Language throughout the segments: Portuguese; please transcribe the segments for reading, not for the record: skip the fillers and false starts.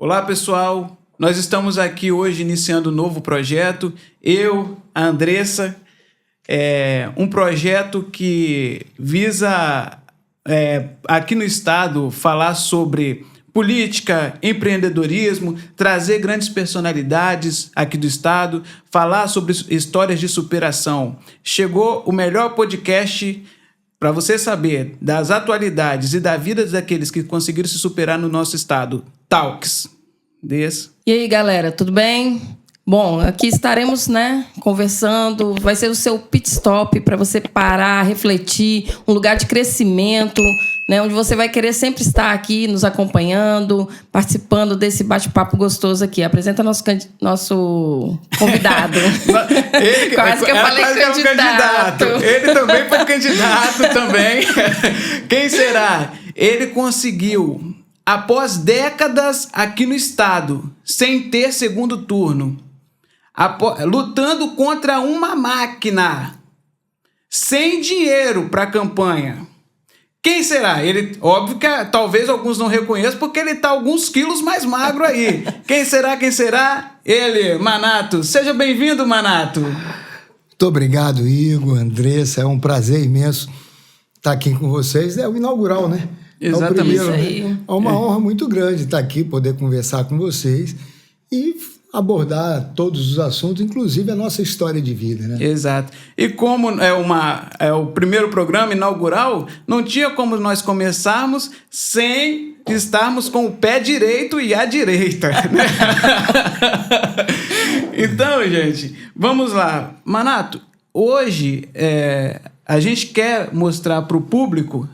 Olá, pessoal. Nós estamos aqui hoje iniciando um novo projeto. Eu, a Andressa, um projeto que visa, aqui no estado, falar sobre política, empreendedorismo, trazer grandes personalidades aqui do estado, falar sobre histórias de superação. Chegou o melhor podcast para você saber das atualidades e da vida daqueles que conseguiram se superar no nosso estado. Talks. E aí, galera, tudo bem? Bom, aqui estaremos, conversando. Vai ser o seu pit stop para você parar, refletir, um lugar de crescimento, onde você vai querer sempre estar aqui nos acompanhando, participando desse bate-papo gostoso aqui. Apresenta nosso convidado. Quase que eu falei candidato. Ele também foi candidato também. Quem será? Ele conseguiu, após décadas aqui no estado, sem ter segundo turno, lutando contra uma máquina, sem dinheiro para a campanha. Quem será? Ele, óbvio que talvez alguns não reconheçam, porque ele está alguns quilos mais magro aí. Quem será? Quem será? Ele, Manato. Seja bem-vindo, Manato. Muito obrigado, Igor, Andressa. É um prazer imenso estar aqui com vocês. É o inaugural, né? Exatamente. É o primeiro, É uma honra muito grande estar aqui, poder conversar com vocês e abordar todos os assuntos, inclusive a nossa história de vida, né? Exato. E como é o primeiro programa inaugural, não tinha como nós começarmos sem estarmos com o pé direito e a direita, né? Então, gente, vamos lá. Manato, hoje a gente quer mostrar para o público,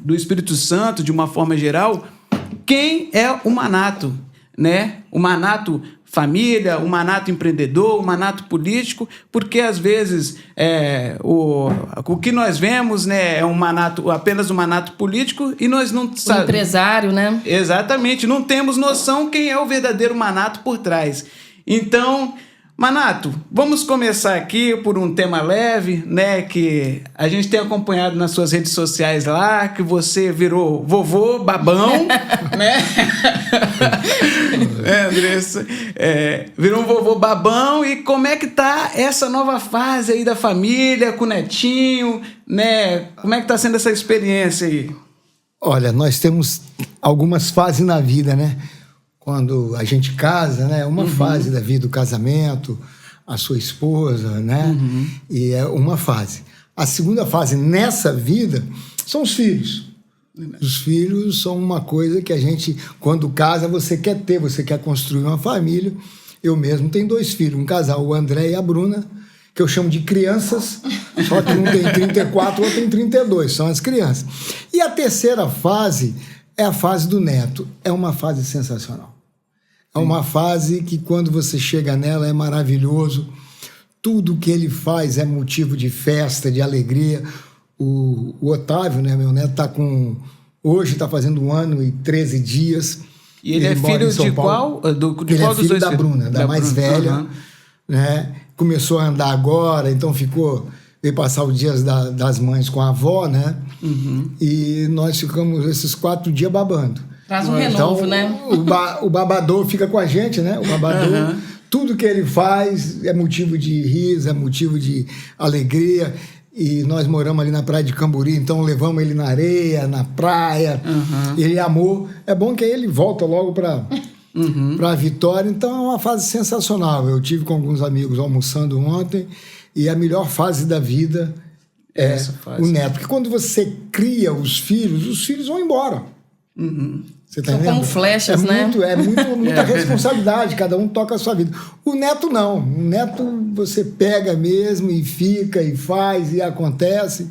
do Espírito Santo, de uma forma geral, quem é o Manato, O Manato família, o Manato empreendedor, o Manato político, porque às vezes o que nós vemos, é apenas um Manato político e nós não sabemos. Empresário, né? Exatamente, não temos noção quem é o verdadeiro Manato por trás. Então, Manato, vamos começar aqui por um tema leve, que a gente tem acompanhado nas suas redes sociais lá, que você virou vovô babão, Andressa? Virou um vovô babão. E como é que tá essa nova fase aí da família, com o netinho, Como é que tá sendo essa experiência aí? Olha, nós temos algumas fases na vida, Quando a gente casa, uma fase da vida, o casamento, a sua esposa, E é uma fase. A segunda fase nessa vida são os filhos. Os filhos são uma coisa que a gente, quando casa, você quer construir uma família. Eu mesmo tenho 2 filhos, um casal, o André e a Bruna, que eu chamo de crianças, só que um tem 34, o outro tem 32, são as crianças. E a terceira fase é a fase do neto. É uma fase sensacional. É uma fase que, quando você chega nela, é maravilhoso. Tudo que ele faz é motivo de festa, de alegria. O Otávio, meu neto, hoje está fazendo 1 ano e 13 dias. E ele é filho de qual? Ele é filho da Bruna, da mais velha. Começou a andar agora, então veio passar os dias das mães com a avó, E nós ficamos esses 4 dias babando. Traz um renovo, O babador fica com a gente, O babador, tudo que ele faz é motivo de riso, é motivo de alegria. E nós moramos ali na praia de Camburi, então levamos ele na areia, na praia. Ele amou. É bom que aí ele volta logo para a Vitória. Então é uma fase sensacional. Eu tive com alguns amigos almoçando ontem, e a melhor fase da vida é o neto. Porque quando você cria os filhos vão embora. Você tá São como flechas, muita responsabilidade, cada um toca a sua vida. O neto não. O neto você pega mesmo e fica, e faz, e acontece.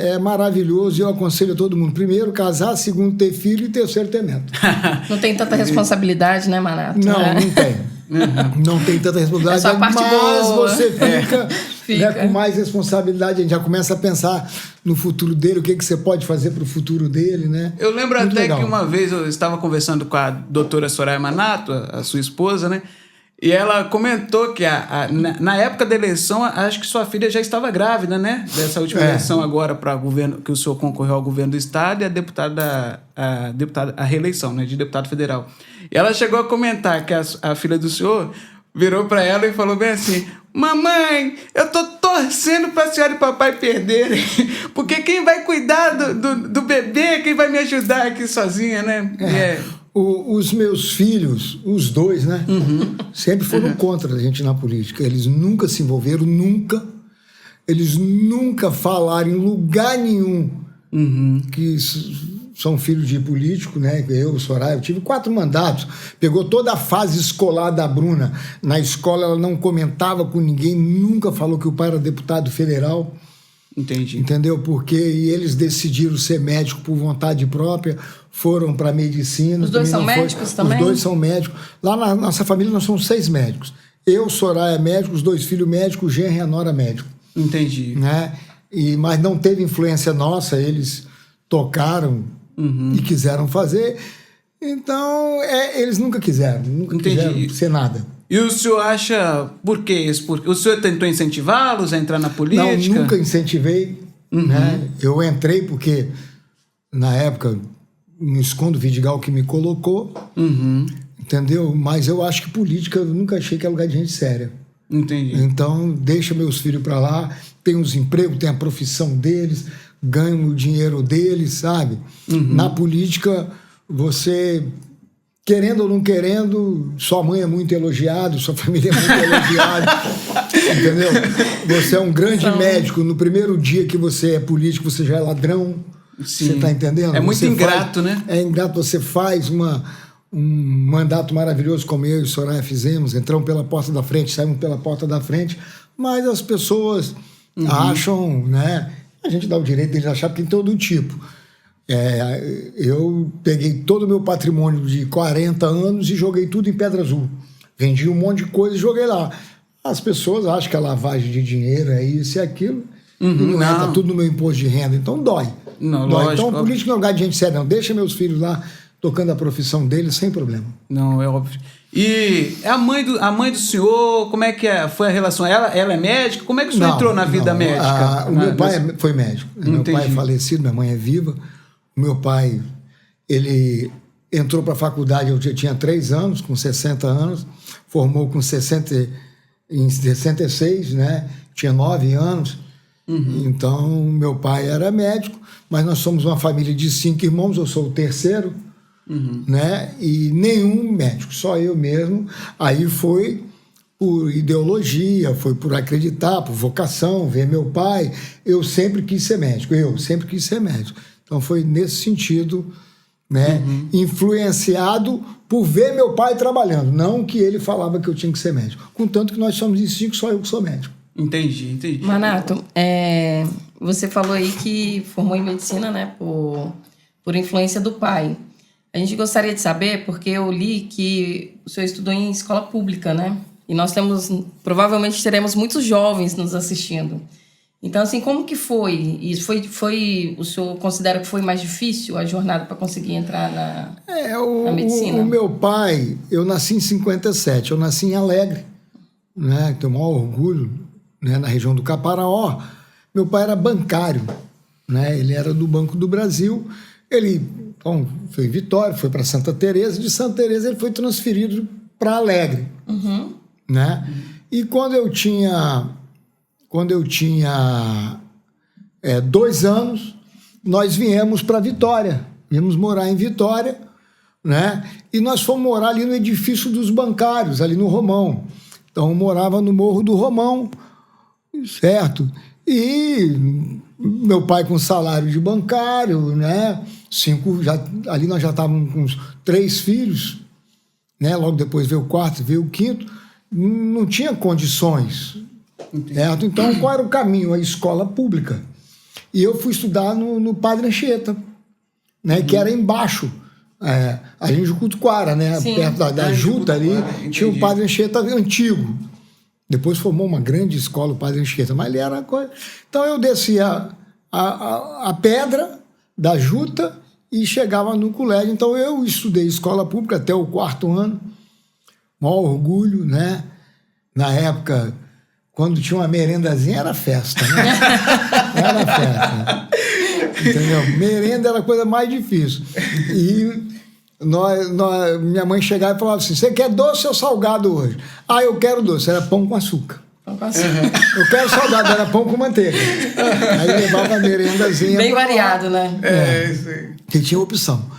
É maravilhoso. Eu aconselho a todo mundo: primeiro, casar; segundo, ter filho; e terceiro, ter neto. Não tem tanta responsabilidade, Manato? Não tem. Não tem tanta responsabilidade, só a parte mas boa. Você fica com mais responsabilidade. A gente já começa a pensar no futuro dele, o que você pode fazer para o futuro dele, Eu lembro Muito até legal. que uma vez eu estava conversando com a doutora Soraya Manato, a sua esposa, E ela comentou que na época da eleição, acho que sua filha já estava grávida, né? Dessa última eleição agora para governo, que o senhor concorreu ao governo do estado e a reeleição, né, de deputado federal. E ela chegou a comentar que a filha do senhor virou para ela e falou bem assim: mamãe, eu tô torcendo para a senhora e papai perderem, porque quem vai cuidar do bebê, quem vai me ajudar aqui sozinha, né? Os meus filhos, os dois, né? Sempre foram contra a gente na política. Eles nunca se envolveram, nunca. Eles nunca falaram em lugar nenhum que são filhos de político, né? Eu, Soraya, eu tive 4 mandatos. Pegou toda a fase escolar da Bruna. Na escola ela não comentava com ninguém, nunca falou que o pai era deputado federal. Entendi. Entendeu? Porque eles decidiram ser médico por vontade própria, foram para medicina. Os dois são médicos também? Os dois são médicos. Lá na nossa família nós somos 6 médicos. Eu, Soraya, médico, os 2 filhos médicos, o genro e a nora médico. Entendi. Né? Mas não teve influência nossa, eles tocaram e quiseram fazer. Então, eles nunca quiseram ser nada. E o senhor acha por quê isso? Porque o senhor tentou incentivá-los a entrar na política? Não, nunca incentivei. Né? Eu entrei porque, na época, não escondo o Vidigal que me colocou, entendeu? Mas eu acho que política, eu nunca achei que é lugar de gente séria. Entendi. Então, deixa meus filhos para lá, tem os empregos, tem a profissão deles, ganham o dinheiro deles, sabe? Na política, você... Querendo ou não querendo, sua mãe é muito elogiada, sua família é muito elogiada, entendeu? Você é um grande médico. No primeiro dia que você é político, você já é ladrão. Sim. Você está entendendo? É muito ingrato, né? É ingrato. Você faz um mandato maravilhoso como eu e Soraya fizemos. Entramos pela porta da frente, saímos pela porta da frente. Mas as pessoas acham, né? A gente dá o direito deles achar, porque tem todo tipo. Eu peguei todo o meu patrimônio de 40 anos e joguei tudo em Pedra Azul. Vendi um monte de coisa e joguei lá. As pessoas acham que a lavagem de dinheiro é isso e aquilo. E não entra tudo no meu imposto de renda. Então dói. Não, dói. Lógico, então, política não é lugar de gente séria, não. Deixa meus filhos lá tocando a profissão deles sem problema. Não, é óbvio. E a mãe do senhor, como é que foi a relação? Ela é médica? Como é que o senhor entrou na vida médica? O meu pai foi médico. Meu pai é falecido, minha mãe é viva. O meu pai, ele entrou para a faculdade, eu tinha 3 anos, com 60 anos, formou com 66, né? Tinha 9 anos. Então, meu pai era médico, mas nós somos uma família de 5 irmãos, eu sou o terceiro, né? E nenhum médico, só eu mesmo. Aí foi por ideologia, foi por acreditar, por vocação, ver meu pai. Eu sempre quis ser médico, Então foi nesse sentido, né? Influenciado por ver meu pai trabalhando, não que ele falava que eu tinha que ser médico. Contanto que nós somos em 5, só eu que sou médico. Entendi. Manato, você falou aí que formou em medicina, né, por influência do pai. A gente gostaria de saber, porque eu li que o senhor estudou em escola pública, né? E nós provavelmente teremos muitos jovens nos assistindo. Então, assim, como que foi? E o senhor considera que foi mais difícil a jornada para conseguir entrar na medicina? O meu pai, eu nasci em 57, eu nasci em Alegre, né? Tenho o maior orgulho, né? Na região do Caparaó. Meu pai era bancário, né? Ele era do Banco do Brasil. Ele foi em Vitória, foi para Santa Teresa. De Santa Teresa ele foi transferido para Alegre, né? E quando eu tinha 2 anos, nós viemos para Vitória. Viemos morar em Vitória, né? E nós fomos morar ali no edifício dos bancários, ali no Romão. Então, eu morava no Morro do Romão, certo? E meu pai com salário de bancário, né? Ali nós já estávamos com 3 filhos, né? Logo depois veio o 4º, veio o 5º. Não tinha condições. Certo? Então, qual era o caminho? A escola pública. E eu fui estudar no Padre Anchieta, né? Que era embaixo, ali em Jucutuquara, né? Sim. Perto da Juta ali, tinha o Padre Anchieta antigo. Depois formou uma grande escola, o Padre Anchieta, mas ele era coisa. Então, eu descia a pedra da Juta e chegava no colégio. Então, eu estudei escola pública até o 4º ano. maior orgulho, né? Na época, quando tinha uma merendazinha, era festa, né? Era festa. Entendeu? Merenda era a coisa mais difícil. E minha mãe chegava e falava assim, você quer doce ou salgado hoje? Ah, eu quero doce. Era pão com açúcar. Eu quero salgado, era pão com manteiga. Aí levava a merendazinha. Bem variado, né? Isso aí. Que tinha opção.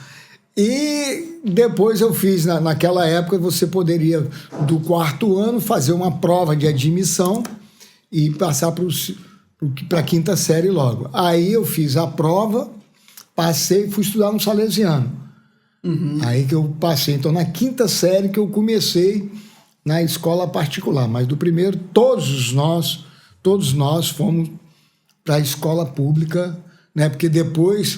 E depois eu fiz, naquela época, você poderia, do 4º ano, fazer uma prova de admissão e passar para a 5ª série logo. Aí eu fiz a prova, passei e fui estudar no Salesiano. Aí que eu passei. Então, na 5ª série que eu comecei na escola particular. Mas do primeiro, todos nós fomos para a escola pública, né? Porque depois...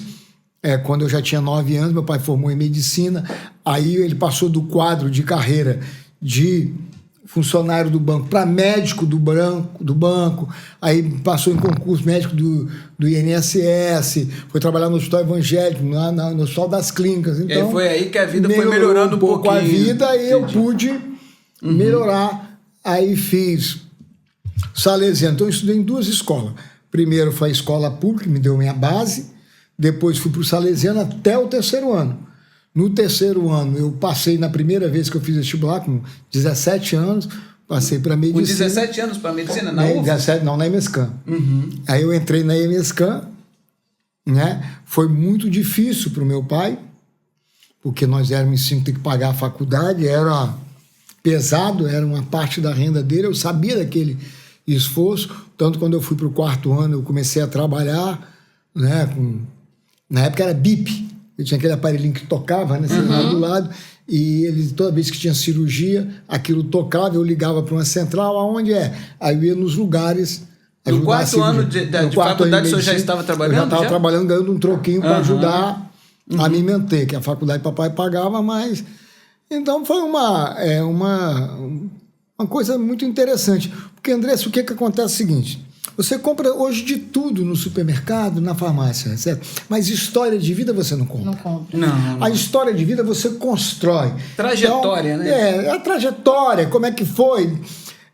quando eu já tinha 9 anos, meu pai formou em medicina, aí ele passou do quadro de carreira de funcionário do banco para médico do banco, aí passou em concurso médico do INSS, foi trabalhar no hospital evangélico, no hospital das clínicas. Então, e foi aí que a vida foi melhorando um pouco a vida e eu pude melhorar. Aí fiz Salesiano. Então eu estudei em 2 escolas. Primeiro foi a escola pública, que me deu minha base. Depois fui para o Salesiano até o 3º ano. No 3º ano, eu passei na primeira vez que eu fiz vestibular, com 17 anos, passei para medicina. Com 17 anos para medicina? Na UF? 17, não, na EMESCAM. Aí eu entrei na EMESCAM, né? Foi muito difícil para o meu pai, porque nós éramos 5, tem que pagar a faculdade, era pesado, era uma parte da renda dele, eu sabia daquele esforço, tanto quando eu fui para o 4º ano, eu comecei a trabalhar, né, na época era bip, eu tinha aquele aparelhinho que tocava, né, lá do lado, e ele, toda vez que tinha cirurgia, aquilo tocava, eu ligava para uma central, aonde é? Aí eu ia nos lugares... No 4º ano de faculdade, o senhor já estava trabalhando? Eu já estava trabalhando, ganhando um troquinho para ajudar a me manter, que a faculdade papai pagava, mas... Então foi uma coisa muito interessante. Porque, Andressa, o que acontece é o seguinte... Você compra hoje de tudo no supermercado, na farmácia, certo? Mas história de vida você não compra. Não compra. Não. A história de vida você constrói. Trajetória, então, né? A trajetória, como é que foi?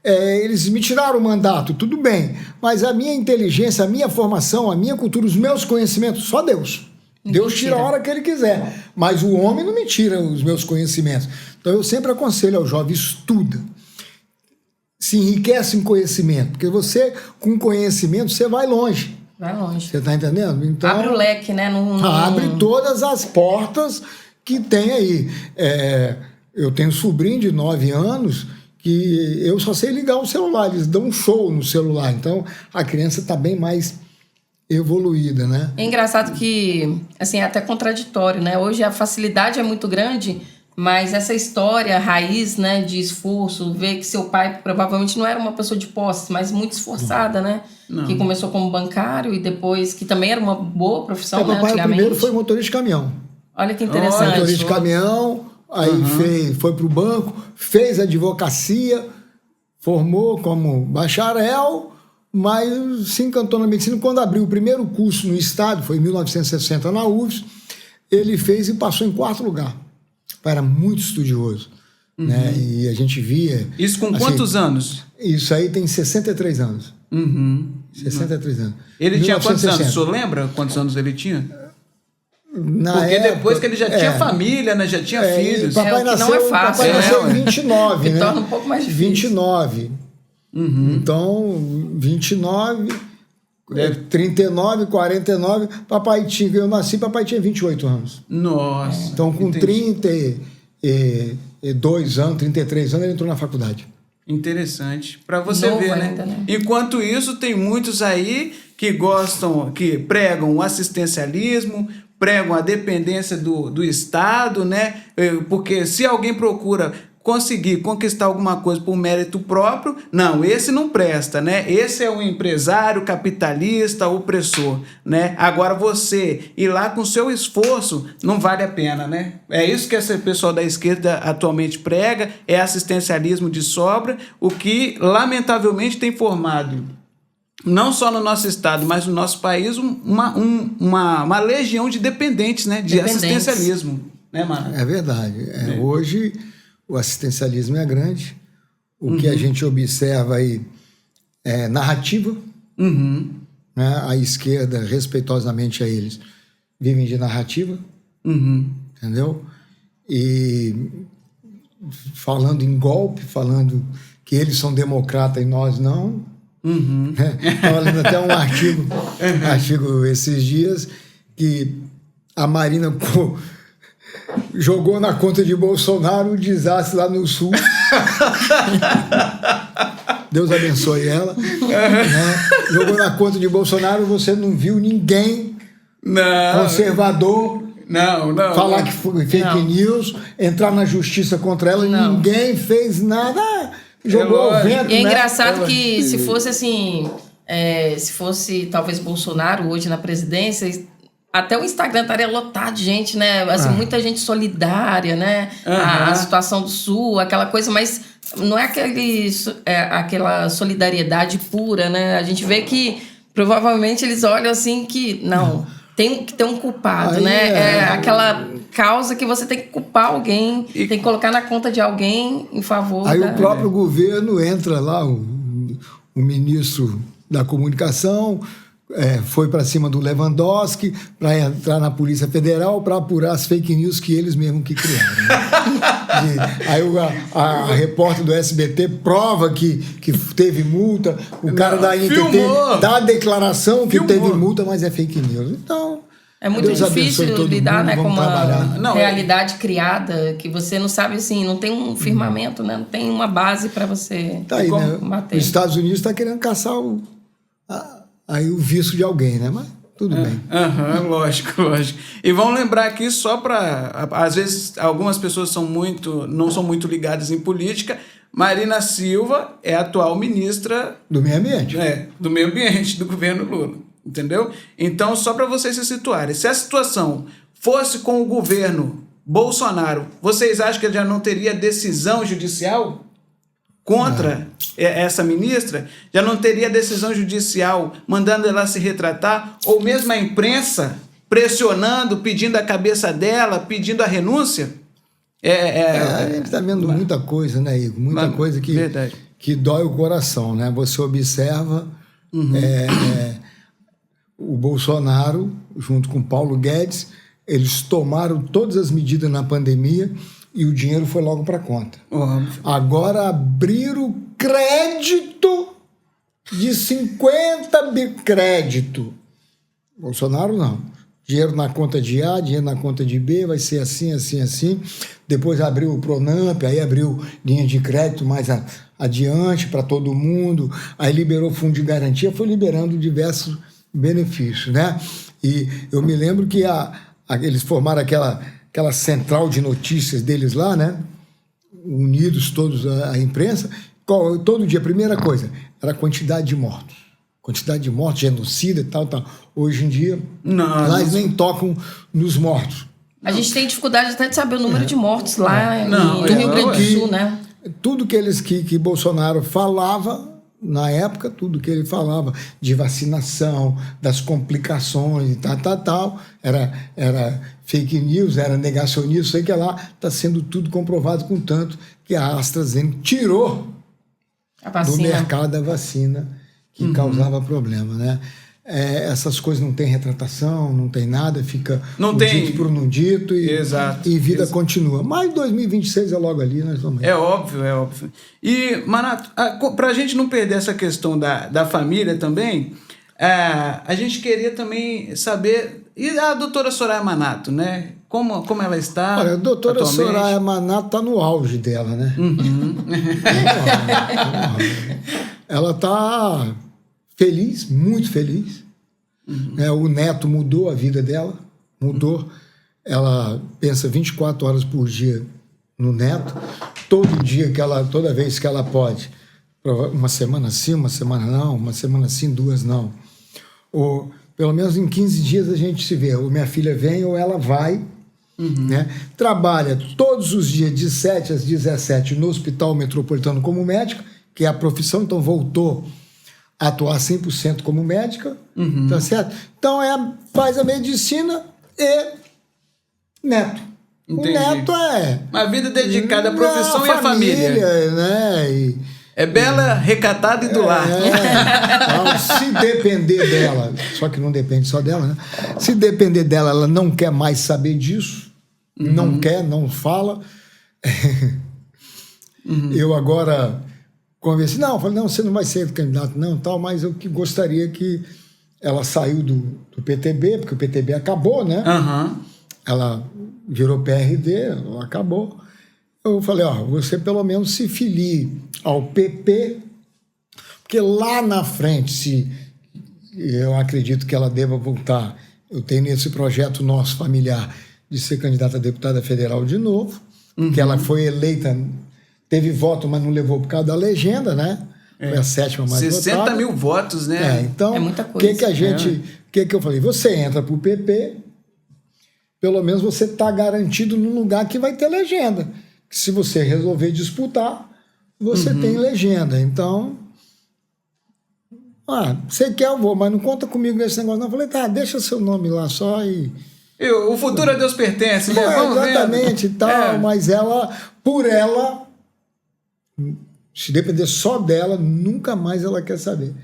Eles me tiraram o mandato, tudo bem. Mas a minha inteligência, a minha formação, a minha cultura, os meus conhecimentos, só Deus. Deus tira a hora que Ele quiser. Mas o homem não me tira os meus conhecimentos. Então eu sempre aconselho ao jovem, estuda. Se enriquece em conhecimento, porque você, com conhecimento, você vai longe. Vai longe. Você está entendendo? Então, abre o leque, né? Abre todas as portas que tem aí. Eu tenho um sobrinho de 9 anos que eu só sei ligar o celular, eles dão um show no celular. Então, a criança está bem mais evoluída, né? É engraçado que, assim, é até contraditório, né? Hoje a facilidade é muito grande... Mas essa história, raiz, né, de esforço, ver que seu pai provavelmente não era uma pessoa de posse, mas muito esforçada, né? Não. Que começou como bancário e depois, que também era uma boa profissão, né, antigamente. O primeiro foi motorista de caminhão. Olha que interessante. Motorista de caminhão, aí foi para o banco, fez advocacia, formou como bacharel, mas se encantou na medicina. Quando abriu o primeiro curso no estado, foi em 1960 na UFS, ele fez e passou em 4º lugar. Era muito estudioso, né? E a gente via... Isso com quantos anos? Isso aí tem 63 anos. 63 anos. Ele tinha quantos anos? O senhor lembra quantos anos ele tinha? Porque época, depois que ele já tinha família, né? Já tinha filhos. Papai nasceu, não é fácil. Papai nasceu em 29, né? Torna um pouco mais difícil. 29. Então, 29... 39, 49, papai tinha, eu nasci, papai tinha 28 anos. Nossa. Então, com 32 anos, 33 anos, ele entrou na faculdade. Interessante. Para você Novo ver, ainda, né? Enquanto isso, tem muitos aí que gostam, que pregam o assistencialismo, pregam a dependência do Estado, né? Porque se alguém procura conseguir conquistar alguma coisa por mérito próprio, não, esse não presta, né? Esse é um empresário capitalista, opressor, né? Agora você ir lá com seu esforço não vale a pena, né? É isso que esse pessoal da esquerda atualmente prega, é assistencialismo de sobra, o que lamentavelmente tem formado não só no nosso estado, mas no nosso país uma legião de dependentes, né? De assistencialismo, né, mano? É verdade. Hoje o assistencialismo é grande. O que a gente observa aí é narrativa. Né? A esquerda, respeitosamente a eles, vivem de narrativa. Entendeu? E falando em golpe, falando que eles são democratas e nós não. Estava lendo até um artigo esses dias que a Marina jogou na conta de Bolsonaro um desastre lá no Sul. Deus abençoe ela. Né? Jogou na conta de Bolsonaro, você não viu ninguém conservador falar que foi fake news, entrar na justiça contra ela, ninguém fez nada. Jogou ao vento. E é engraçado que se fosse assim, se fosse talvez Bolsonaro hoje na presidência, até o Instagram estaria lotado de gente, né? Assim, muita gente solidária, né? A situação do Sul, aquela coisa, mas não é aquela solidariedade pura, né? A gente vê que provavelmente eles olham assim que tem que ter um culpado, né? É aquela causa que você tem que culpar alguém, tem que colocar na conta de alguém em favor. Aí o próprio governo entra lá, o ministro da comunicação foi para cima do Lewandowski para entrar na Polícia Federal para apurar as fake news que eles mesmos que criaram. Né? Aí a repórter do SBT prova que teve multa, o cara da Inter dá a declaração que teve multa, mas é fake news. Então, é muito difícil lidar, né, com uma realidade criada que você não sabe, assim, não tem um firmamento, né, não tem uma base para você combater. Os Estados Unidos está querendo caçar o vício de alguém, né? Mas tudo bem. Lógico. E vamos lembrar aqui só para... Às vezes, algumas pessoas não são muito ligadas em política. Marina Silva é a atual ministra... Do Meio Ambiente. Do Meio Ambiente, do governo Lula. Entendeu? Então, só para vocês se situarem. Se a situação fosse com o governo Bolsonaro, vocês acham que já não teria decisão judicial contra essa ministra? Já não teria decisão judicial mandando ela se retratar? Ou mesmo a imprensa pressionando, pedindo a cabeça dela, pedindo a renúncia? A gente está vendo muita coisa, né, Igor? Muita coisa que dói o coração, né? Você observa o Bolsonaro, junto com Paulo Guedes, eles tomaram todas as medidas na pandemia e o dinheiro foi logo para a conta. Agora abriram crédito de 50 crédito. Bolsonaro não. Dinheiro na conta de A, dinheiro na conta de B, vai ser assim, assim, assim. Depois abriu o Pronamp, aí abriu linha de crédito mais adiante para todo mundo. Aí liberou fundo de garantia, foi liberando diversos benefícios, né? E eu me lembro que eles formaram aquela central de notícias deles lá, né? Unidos todos a imprensa. Todo dia, a primeira coisa, era a quantidade de mortos. Quantidade de mortos, genocida e tal. Hoje em dia, eles nem tocam nos mortos. A gente tem dificuldade até de saber o número de mortos lá no Rio Grande do Sul, né? Tudo que Bolsonaro falava, na época, tudo que ele falava de vacinação, das complicações e tal, era fake news, era negacionismo, sei que lá está sendo tudo comprovado, contanto que a AstraZeneca tirou do mercado a vacina que causava problema, né? Essas coisas não tem retratação, não tem nada, fica dito por não dito e vida continua. Mas 2026 é logo ali, nós vamos. É óbvio. E, Manato, para a gente não perder essa questão da família também, a gente queria também saber... E a doutora Soraya Manato, né? Como ela está? Olha, a doutora Soraya Manato está no auge dela, né? Ela está feliz, muito feliz. O neto mudou a vida dela, mudou. Ela pensa 24 horas por dia no neto. Toda vez que ela pode, uma semana sim, uma semana não, uma semana sim, 2 não. Ou pelo menos em 15 dias a gente se vê. Ou minha filha vem ou ela vai. Né? Trabalha todos os dias de 7 às 17 no Hospital Metropolitano como médica, que é a profissão, então voltou a atuar 100% como médica, tá certo? Então faz a medicina e neto. Entendi. O neto é... Uma vida dedicada à profissão e à família. Né? É bela, recatada e do lar. Então, se depender dela, só que não depende só dela, né? Se depender dela, ela não quer mais saber disso, não quer, não fala. Eu agora conversei, falei, não, você não vai ser candidato não, tal, mas eu que gostaria que ela saiu do PTB, porque o PTB acabou, né? Ela virou PRD, ela acabou. Eu falei, você pelo menos se filie ao PP, porque lá na frente, se eu acredito que ela deva voltar, eu tenho nesse projeto nosso familiar de ser candidata a deputada federal de novo, que ela foi eleita, teve voto, mas não levou por causa da legenda, né? Foi a 7ª mais 60 votada. mil votos, né? Então, é muita coisa. O que eu falei? Você entra pro PP, pelo menos você está garantido num lugar que vai ter legenda. Que se você resolver disputar, você tem legenda. Então, você quer, eu vou, mas não conta comigo nesse negócio. Não, eu falei, tá, deixa seu nome lá só e... O futuro a Deus pertence, né? Exatamente e tal, mas por ela, se depender só dela, nunca mais ela quer saber.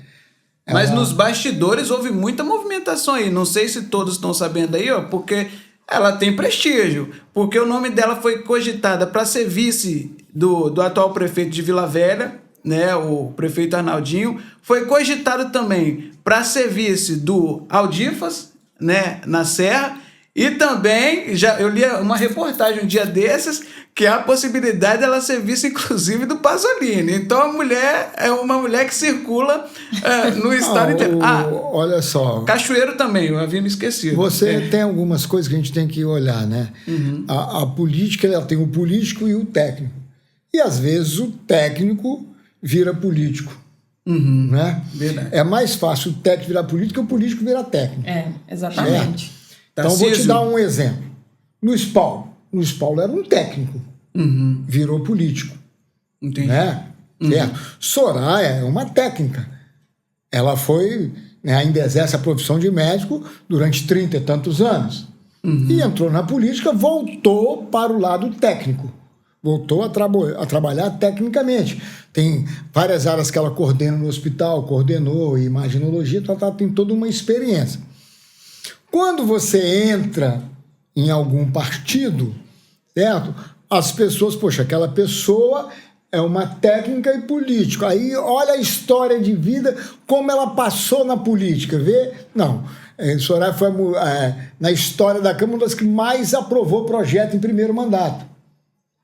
Mas nos bastidores houve muita movimentação aí. Não sei se todos estão sabendo aí, porque ela tem prestígio. Porque o nome dela foi cogitada para ser vice do atual prefeito de Vila Velha, né, o prefeito Arnaldinho. Foi cogitado também para ser vice do Aldifas, né, na Serra. E também, eu li uma reportagem um dia desses, que há a possibilidade dela ser vice, inclusive, do Pasolini. Então, a mulher é uma mulher que circula no estado inteiro. Olha só. Cachoeiro também, eu havia me esquecido. Você tem algumas coisas que a gente tem que olhar, né? A política, ela tem o político e o técnico. E, às vezes, o técnico vira político. Né? Verdade. É mais fácil o técnico virar político que o político virar técnico. Exatamente. Certo? Então, vou te dar um exemplo. Luiz Paulo. Luiz Paulo era um técnico. Virou político. Entendi. Né? Certo? Soraya é uma técnica. Ela foi... Né, ainda exerce a profissão de médico durante 30 e tantos anos. E entrou na política, voltou para o lado técnico. Voltou a trabalhar tecnicamente. Tem várias áreas que ela coordena no hospital, coordenou, imaginologia, tem toda uma experiência. Quando você entra em algum partido, certo? As pessoas, aquela pessoa é uma técnica e político. Aí olha a história de vida, como ela passou na política, vê? Não. Soraya foi, na história da Câmara, uma das que mais aprovou projeto em primeiro mandato.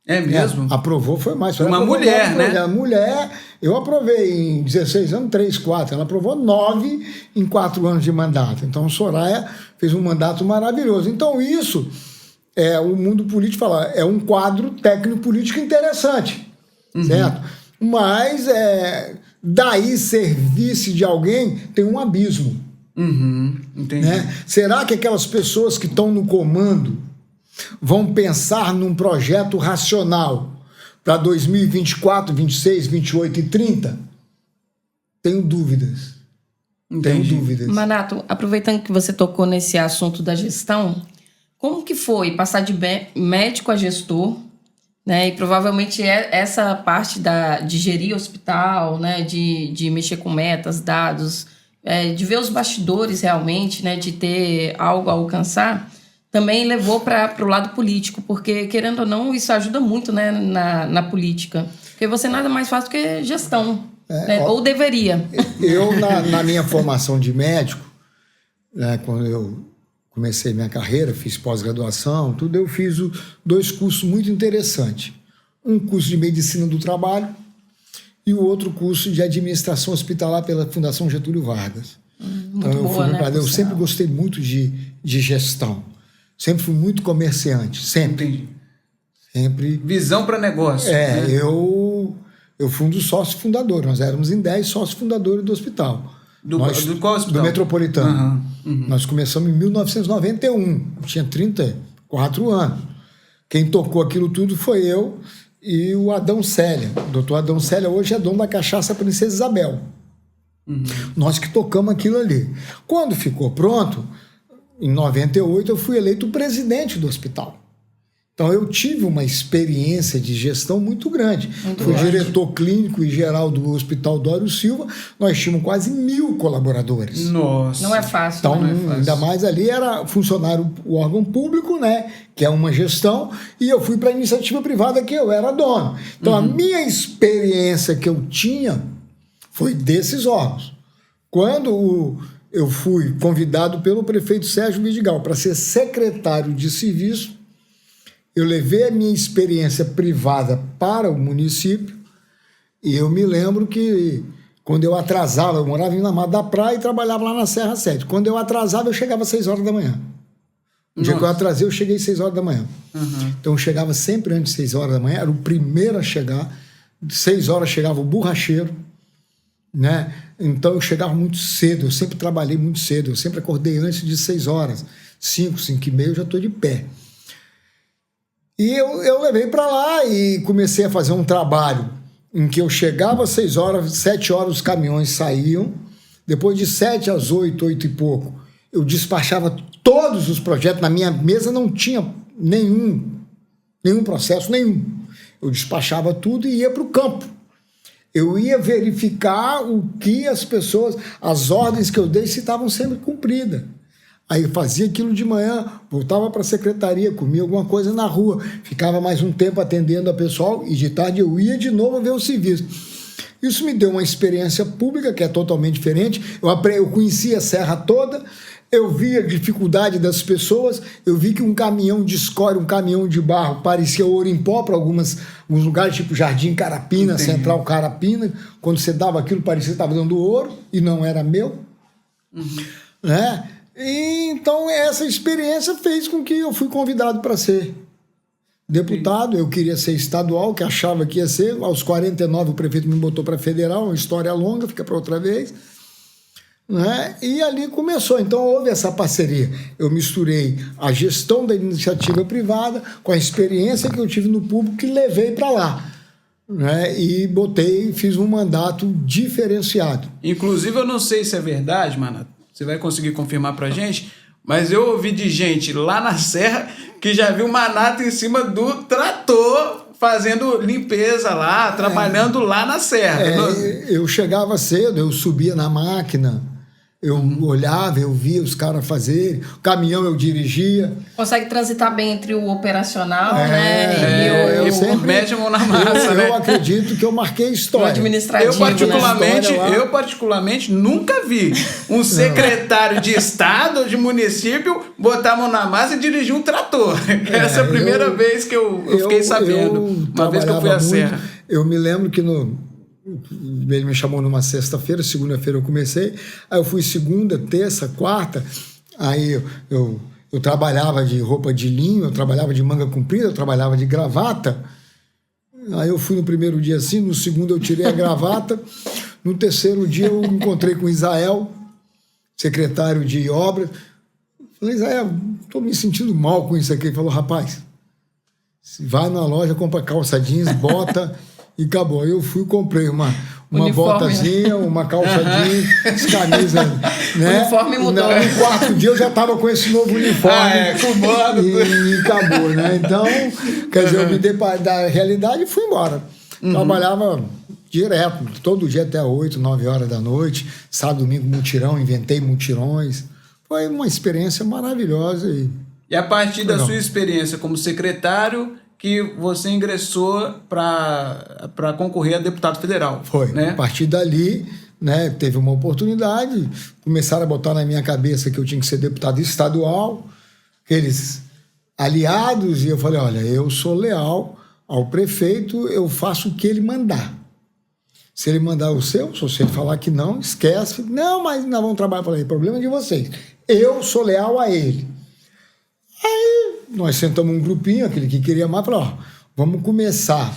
É mesmo? Aprovou, foi mais. Foi uma mulher, né? Mulher, eu aprovei em 16 anos, 3, 4. Ela aprovou 9 em 4 anos de mandato. Então, Soraya fez um mandato maravilhoso. Então, isso, o mundo político fala, é um quadro técnico-político interessante, certo? Mas, daí ser vice de alguém tem um abismo. Entendi. Né? Será que aquelas pessoas que estão no comando vão pensar num projeto racional para 2024, 26, 28 e 30? Tenho dúvidas. Entendi. Tenho dúvidas. Manato, aproveitando que você tocou nesse assunto da gestão, como que foi passar de médico a gestor, né? E provavelmente essa parte de gerir hospital, né? De mexer com metas, dados, de ver os bastidores realmente, né? De ter algo a alcançar, também levou para o lado político, porque, querendo ou não, isso ajuda muito, né, na política. Porque você nada mais faz do que gestão, né? Ou deveria. Eu, na minha formação de médico, né, quando eu comecei minha carreira, fiz pós-graduação, tudo, eu fiz 2 cursos muito interessantes. Um curso de Medicina do Trabalho e o outro curso de Administração Hospitalar pela Fundação Getúlio Vargas. Muito então, boa, né? Eu sempre gostei muito de gestão. Sempre fui muito comerciante, sempre. Entendi. Sempre. Visão para negócio. Né? Eu fui um dos sócios fundadores. Nós éramos em 10 sócios fundadores do hospital. Do qual hospital? Do Metropolitano. Nós começamos em 1991. Eu tinha 34 anos. Quem tocou aquilo tudo foi eu e o Adão Célia. O doutor Adão Célia hoje é dono da Cachaça Princesa Isabel. Nós que tocamos aquilo ali. Quando ficou pronto, em 98, eu fui eleito presidente do hospital. Então, eu tive uma experiência de gestão muito grande. Fui diretor clínico e geral do Hospital Dório Silva. Nós tínhamos quase 1.000 colaboradores. Nossa. Não é fácil. Então, não é fácil. ainda mais ali era funcionário, o órgão público, né? Que é uma gestão. E eu fui para a iniciativa privada que eu era dono. Então, a minha experiência que eu tinha foi desses órgãos. Quando eu fui convidado pelo prefeito Sérgio Vidigal para ser secretário de serviço, eu levei a minha experiência privada para o município e eu me lembro que quando eu atrasava, eu morava em Lamar da Praia e trabalhava lá na Serra 7. Quando eu atrasava, eu chegava às 6 horas da manhã. No dia que eu atrasei, eu cheguei às 6 horas da manhã. Então eu chegava sempre antes de 6 horas da manhã, era o primeiro a chegar. 6 horas chegava o borracheiro, né? Então eu chegava muito cedo, eu sempre trabalhei muito cedo, eu sempre acordei antes de 6 horas. 5, 5h30 eu já estou de pé. E eu levei para lá e comecei a fazer um trabalho em que eu chegava às 6 horas, 7 horas os caminhões saíam. Depois de 7 às 8, 8 e pouco, eu despachava todos os projetos. Na minha mesa não tinha nenhum processo, nenhum. Eu despachava tudo e ia para o campo. Eu ia verificar o que as pessoas, as ordens que eu dei, se estavam sendo cumpridas. Aí eu fazia aquilo de manhã, voltava para a secretaria, comia alguma coisa na rua, ficava mais um tempo atendendo a pessoal e de tarde eu ia de novo ver o serviço. Isso me deu uma experiência pública que é totalmente diferente. Eu conhecia a serra toda, eu vi a dificuldade das pessoas, eu vi que um caminhão de escória, um caminhão de barro parecia ouro em pó para alguns lugares, tipo Jardim Carapina, Entendi. Central Carapina. Quando você dava aquilo, parecia que estava dando ouro e não era meu. Né? E, então, essa experiência fez com que eu fui convidado para ser deputado. Eu queria ser estadual, que achava que ia ser. Aos 49, o prefeito me botou para federal, uma história longa, fica para outra vez. Né? E ali começou. Então, houve essa parceria. Eu misturei a gestão da iniciativa privada com a experiência que eu tive no público e levei para lá. Né? E fiz um mandato diferenciado. Inclusive, eu não sei se é verdade, mano. Você vai conseguir confirmar pra gente, mas eu ouvi de gente lá na Serra que já viu o Manato em cima do trator fazendo limpeza lá, trabalhando lá na Serra. Eu chegava cedo, eu subia na máquina, eu olhava, eu via os caras fazerem, o caminhão eu dirigia. Consegue transitar bem entre o operacional, né? Eu sempre mete a mão na massa, eu acredito que eu marquei história. O administrativo, eu particularmente nunca vi um secretário de estado ou de município botar a mão na massa e dirigir um trator. Essa é a primeira vez que eu fiquei sabendo. Uma vez que eu fui à Serra. Eu me lembro que ele me chamou numa sexta-feira, segunda-feira eu comecei, aí eu fui segunda, terça, quarta, aí eu trabalhava de roupa de linho, eu trabalhava de manga comprida, eu trabalhava de gravata, aí eu fui no primeiro dia assim, no segundo eu tirei a gravata, no terceiro dia eu encontrei com o Israel, secretário de obras, falei, Israel, estou me sentindo mal com isso aqui, ele falou, rapaz, vai na loja, compra calça jeans, bota... E acabou. Eu fui e comprei uma botazinha, uma calça jeans, camisa. Né? O uniforme mudou. No quarto dia eu já estava com esse novo uniforme. Cubano. E acabou, né? Então, quer dizer, eu me deparei da realidade e fui embora. Trabalhava direto, todo dia até 8, 9 horas da noite. Sábado, domingo, mutirão, inventei mutirões. Foi uma experiência maravilhosa. E a partir da sua experiência como secretário, que você ingressou para concorrer a deputado federal. Foi. Né? A partir dali, né, teve uma oportunidade, começaram a botar na minha cabeça que eu tinha que ser deputado estadual, aqueles aliados, e eu falei, olha, eu sou leal ao prefeito, eu faço o que ele mandar. Se ele mandar o seu, se ele falar que não, esquece. Não, mas nós vamos trabalhar. Eu falei, problema de vocês. Eu sou leal a ele. Aí nós sentamos um grupinho, aquele que queria mais, falou, ó, vamos começar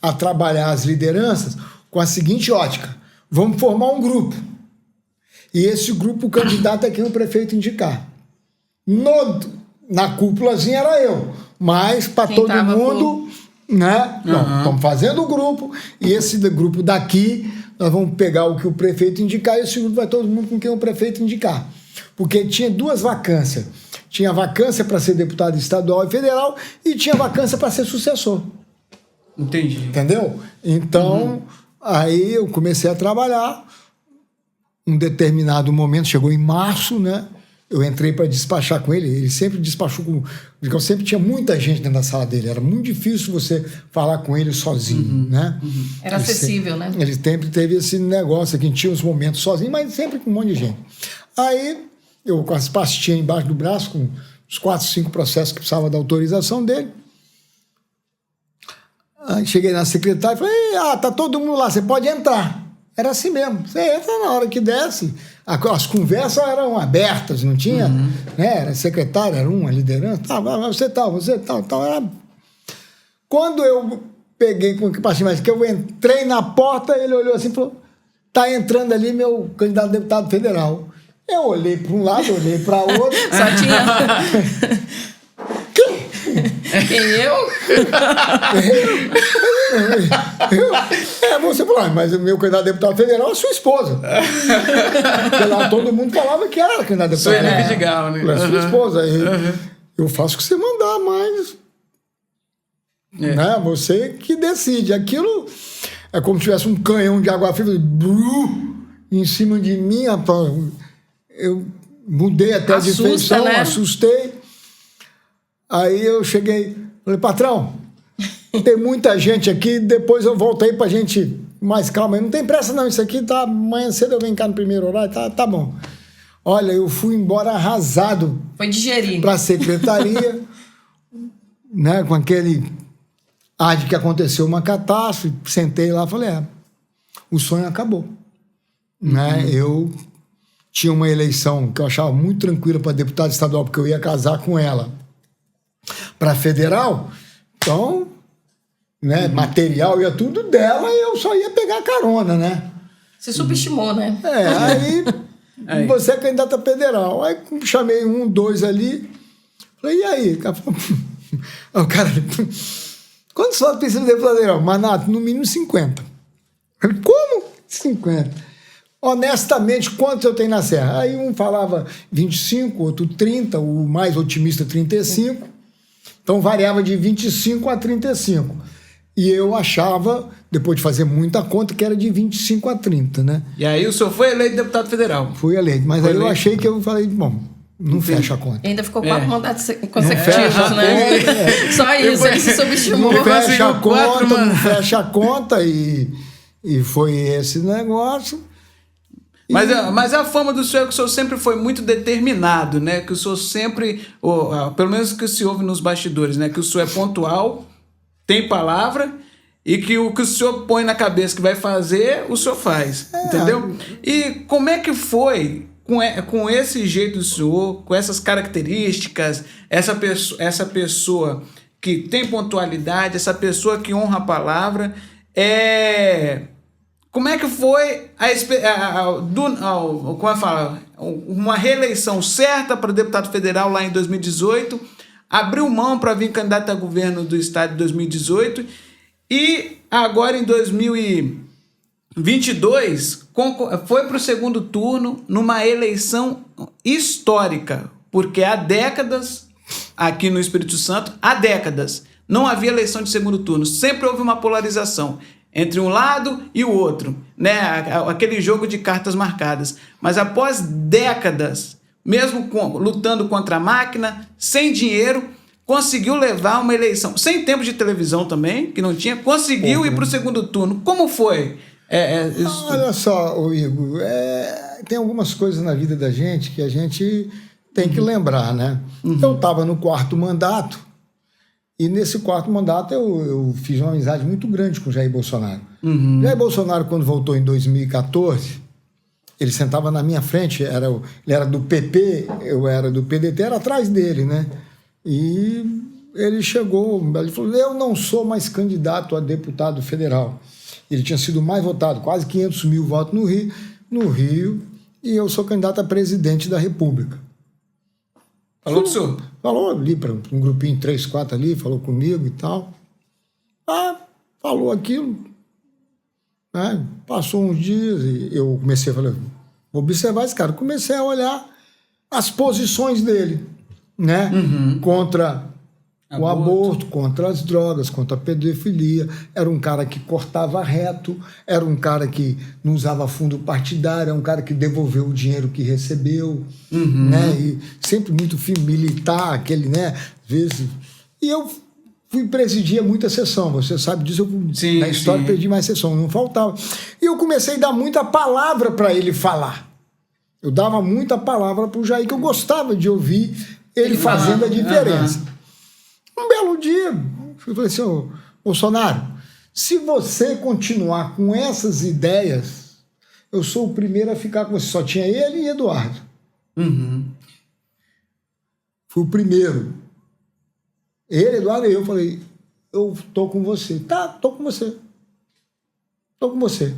a trabalhar as lideranças com a seguinte ótica, vamos formar um grupo. E esse grupo, o candidato é quem o prefeito indicar. Na cúpulazinha era eu, mas para todo mundo, né? Não, estamos fazendo o grupo, e esse grupo daqui, nós vamos pegar o que o prefeito indicar, e esse grupo vai todo mundo com quem o prefeito indicar. Porque tinha 2 vacâncias, tinha vacância para ser deputado estadual e federal e tinha vacância para ser sucessor. Entendi. Entendeu? Então, aí eu comecei a trabalhar. Um determinado momento, chegou em março, né? Eu entrei para despachar com ele. Ele sempre despachou com... Eu sempre tinha muita gente dentro da sala dele. Era muito difícil você falar com ele sozinho, né? Era acessível, né? Ele sempre teve esse negócio aqui, tinha uns momentos sozinho, mas sempre com um monte de gente. Aí, eu com as pastinhas embaixo do braço, com os 4, 5 processos que precisava da autorização dele. Aí cheguei na secretária e falei, tá todo mundo lá, você pode entrar. Era assim mesmo, você entra na hora que desce. As conversas eram abertas, não tinha, né? Era secretário, era uma liderança, você tal. Era... Quando eu peguei com o pastinho, mas que eu entrei na porta, ele olhou assim e falou, tá entrando ali meu candidato a deputado federal. Eu olhei para um lado, olhei para outro. Só tinha... Quem eu? Você falou, mas o meu candidato a deputado federal é a sua esposa. Porque lá todo mundo falava que era candidato a deputado federal. Sueli Vidigal, né? É sua esposa. Eu faço o que você mandar, mas... Né? Você que decide. Aquilo é como se tivesse um canhão de água fria em cima de mim. Eu mudei até de feição, né? Assustei. Aí eu cheguei, falei, patrão, tem muita gente aqui, depois eu volto aí pra gente mais calma. Não tem pressa não, isso aqui tá, amanhã cedo eu venho cá no primeiro horário, tá bom. Olha, eu fui embora arrasado. Foi digerir. Pra secretaria, né, com aquele ar de que aconteceu uma catástrofe, sentei lá, falei, o sonho acabou. Né? Eu tinha uma eleição que eu achava muito tranquila para deputado estadual, porque eu ia casar com ela. Para federal, então, né, material ia tudo dela e eu só ia pegar carona, né? Você subestimou, né? Aí você é candidato a federal. Aí chamei 1, 2 ali, falei, e aí? O cara, quantos votos precisa de deputado federal? Manato, no mínimo 50. Eu falei, como? 50. Honestamente, quantos eu tenho na Serra? Aí um falava 25, outro 30, o mais otimista 35. Então variava de 25 a 35. E eu achava, depois de fazer muita conta, que era de 25 a 30, né? E aí o senhor foi eleito deputado federal? Fui eleito, mas aí eu achei que eu falei, bom, não fecha a conta. E ainda ficou 4 mandatos consecutivos, né? Só isso, ele se subestimou. Não fecha a conta, não fecha a conta e foi esse negócio. Mas a fama do senhor é que o senhor sempre foi muito determinado, né? Que o senhor sempre, pelo menos que se ouve nos bastidores, né? Que o senhor é pontual, tem palavra e que o que o senhor põe na cabeça que vai fazer, o senhor faz, entendeu? E como é que foi com esse jeito do senhor, com essas características, essa pessoa que tem pontualidade, essa pessoa que honra a palavra, como é que foi como fala, uma reeleição certa para deputado federal lá em 2018, abriu mão para vir candidato a governo do estado em 2018 e agora em 2022 foi para o segundo turno numa eleição histórica, porque há décadas, aqui no Espírito Santo, não havia eleição de segundo turno, sempre houve uma polarização entre um lado e o outro, né? Aquele jogo de cartas marcadas. Mas após décadas, mesmo lutando contra a máquina, sem dinheiro, conseguiu levar uma eleição, sem tempo de televisão também, que não tinha, conseguiu ir para o segundo turno. Como foi? Isso? Olha só, Igor, tem algumas coisas na vida da gente que a gente tem que lembrar, né? Eu estava no 4º mandato, e nesse 4º mandato eu fiz uma amizade muito grande com o Jair Bolsonaro. Jair Bolsonaro, quando voltou em 2014, ele sentava na minha frente, ele era do PP, eu era do PDT, era atrás dele, né? E ele chegou, ele falou, eu não sou mais candidato a deputado federal. Ele tinha sido mais votado, quase 500 mil votos no Rio, e eu sou candidato a presidente da República. Falou com o senhor? Falou ali para um grupinho, 3, 4 ali, falou comigo e tal. Falou aquilo. Né? Passou uns dias e eu comecei a falar, vou observar esse cara. Comecei a olhar as posições dele. né? Contra o aborto, contra as drogas, contra a pedofilia. Era um cara que cortava reto, era um cara que não usava fundo partidário, era um cara que devolveu o dinheiro que recebeu, né? E sempre muito militar, aquele, né? Às vezes... E eu fui presidir muita sessão, você sabe disso, na história perdi mais sessão, não faltava. E eu comecei a dar muita palavra para ele falar. Eu dava muita palavra para o Jair, que eu gostava de ouvir ele fazendo a diferença. Um belo dia, eu falei assim, ô, Bolsonaro, se você continuar com essas ideias, eu sou o primeiro a ficar com você. Só tinha ele e Eduardo. Fui o primeiro. Ele, Eduardo e eu, falei, eu tô com você. Tá, tô com você. Tô com você.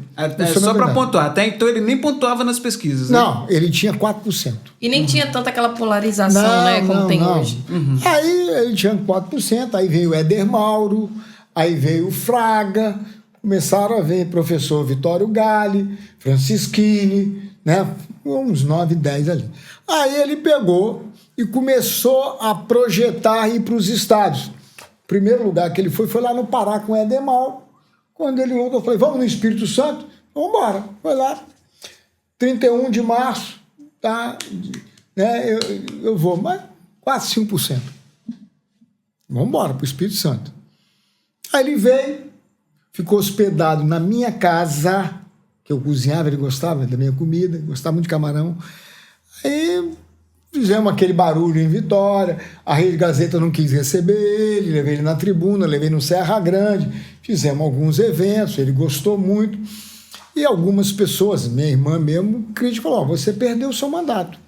Só para pontuar, até então ele nem pontuava nas pesquisas. Né? Não, ele tinha 4%. E nem tinha tanta aquela polarização, né, como tem hoje. Aí ele tinha 4%, aí veio o Éder Mauro, aí veio o Fraga, começaram a vir professor Vitório Galli, Francisquini, né, uns 9, 10 ali. Aí ele pegou e começou a projetar ir para os estados. O primeiro lugar que ele foi lá no Pará com o Éder Mauro. Quando ele voltou, eu falei, vamos no Espírito Santo? Vamos embora. Foi lá, 31 de março, tá, né, eu vou, mas quase 5%. Vamos embora para o Espírito Santo. Aí ele veio, ficou hospedado na minha casa, que eu cozinhava, ele gostava da minha comida, gostava muito de camarão. Aí fizemos aquele barulho em Vitória, a Rede Gazeta não quis receber ele, levei ele na tribuna, levei no Serra Grande, fizemos alguns eventos, ele gostou muito. E algumas pessoas, minha irmã mesmo, crítica, falou, você perdeu o seu mandato.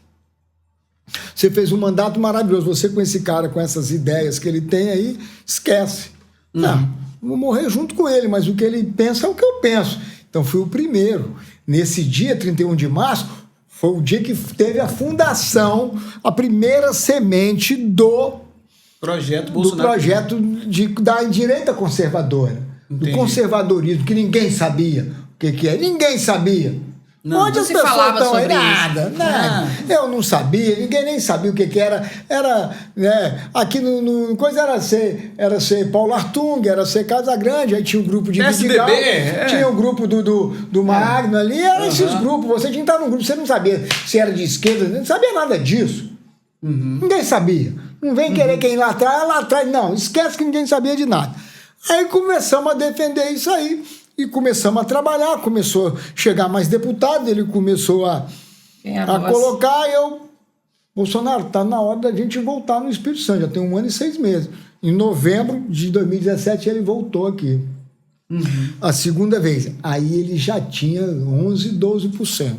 Você fez um mandato maravilhoso, você com esse cara, com essas ideias que ele tem aí, esquece. Não, vou morrer junto com ele, mas o que ele pensa é o que eu penso. Então fui o primeiro. Nesse dia, 31 de março, foi o dia que teve a fundação, a primeira semente do projeto Bolsonaro. Do projeto da direita conservadora. Entendi. Do conservadorismo, que ninguém sabia o que é. Ninguém sabia. Não, onde as pessoas falava sobre nada, isso? Nada. Eu não sabia, ninguém nem sabia o que era. Era, né, aqui no coisa era ser Paulo Artung, era ser Casa Grande, aí tinha um grupo de Vidigal, tinha o grupo do Magno ali, eram esses grupos. Você tinha que estar num grupo, você não sabia se era de esquerda, não sabia nada disso. Ninguém sabia. Não vem querer quem lá atrás, não. Esquece que ninguém sabia de nada. Aí começamos a defender isso aí. E começamos a trabalhar, começou a chegar mais deputado, ele começou a colocar, Bolsonaro, está na hora da gente voltar no Espírito Santo, já tem 1 ano e 6 meses. Em novembro de 2017 ele voltou aqui, a segunda vez. Aí ele já tinha 11%, 12%.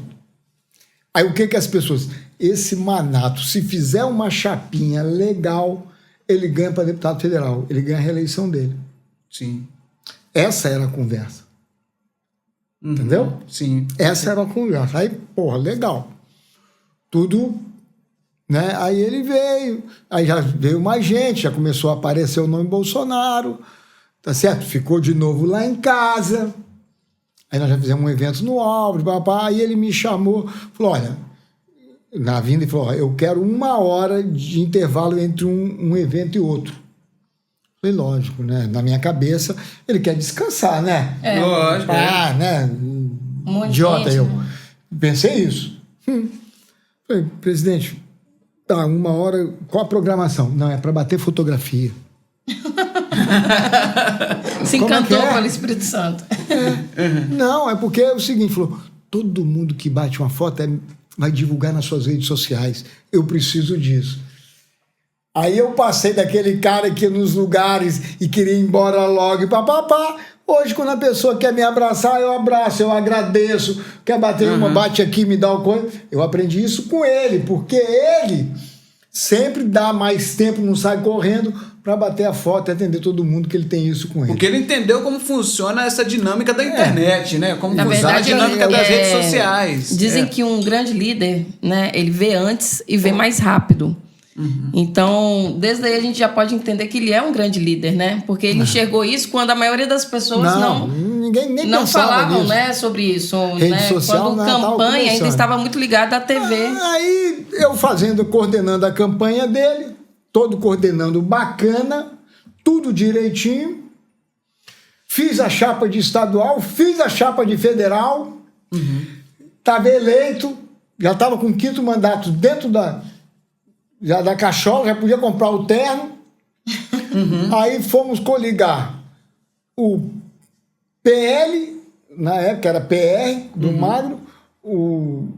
Aí o que as pessoas... Esse Manato, se fizer uma chapinha legal, ele ganha para deputado federal, ele ganha a reeleição dele. Sim. Essa era a conversa. Entendeu? Sim. Essa era a conversa. Aí, porra, legal. Tudo, né? Aí ele veio, aí já veio mais gente, já começou a aparecer o nome Bolsonaro, tá certo? Ficou de novo lá em casa. Aí nós já fizemos um evento no Álvares, papá, aí ele me chamou, falou, olha, na vinda, ele falou, eu quero 1 hora de intervalo entre um evento e outro. Falei, lógico, né? Na minha cabeça, ele quer descansar, né? Lógico. Né? Idiota eu. Pensei isso. Falei, presidente, tá, 1 hora, qual a programação? Não, é para bater fotografia. Se encantou pelo Espírito Santo. Não, é porque é o seguinte, falou, todo mundo que bate uma foto vai divulgar nas suas redes sociais. Eu preciso disso. Aí eu passei daquele cara que ia nos lugares e queria ir embora logo e papapá. Hoje, quando a pessoa quer me abraçar, eu abraço, eu agradeço. Quer bater uma, bate aqui, me dá o coisa. Eu aprendi isso com ele, porque ele sempre dá mais tempo, não sai correndo para bater a foto e atender todo mundo, que ele tem isso com ele. Porque ele entendeu como funciona essa dinâmica da internet, né? Como funciona a dinâmica das redes sociais. Dizem que um grande líder, né, ele vê antes e vê mais rápido. Então, desde aí a gente já pode entender que ele é um grande líder, né? Porque ele enxergou isso quando a maioria das pessoas ninguém nem não falavam, né, sobre isso. Rede né? social, quando a campanha ainda estava muito ligada à TV. Aí eu coordenando a campanha dele, todo coordenando bacana, tudo direitinho. Fiz a chapa de estadual, fiz a chapa de federal, estava eleito, já estava com o 5º mandato dentro da cachola, já podia comprar o terno. Aí fomos coligar o PL, na época era PR, do Magro, o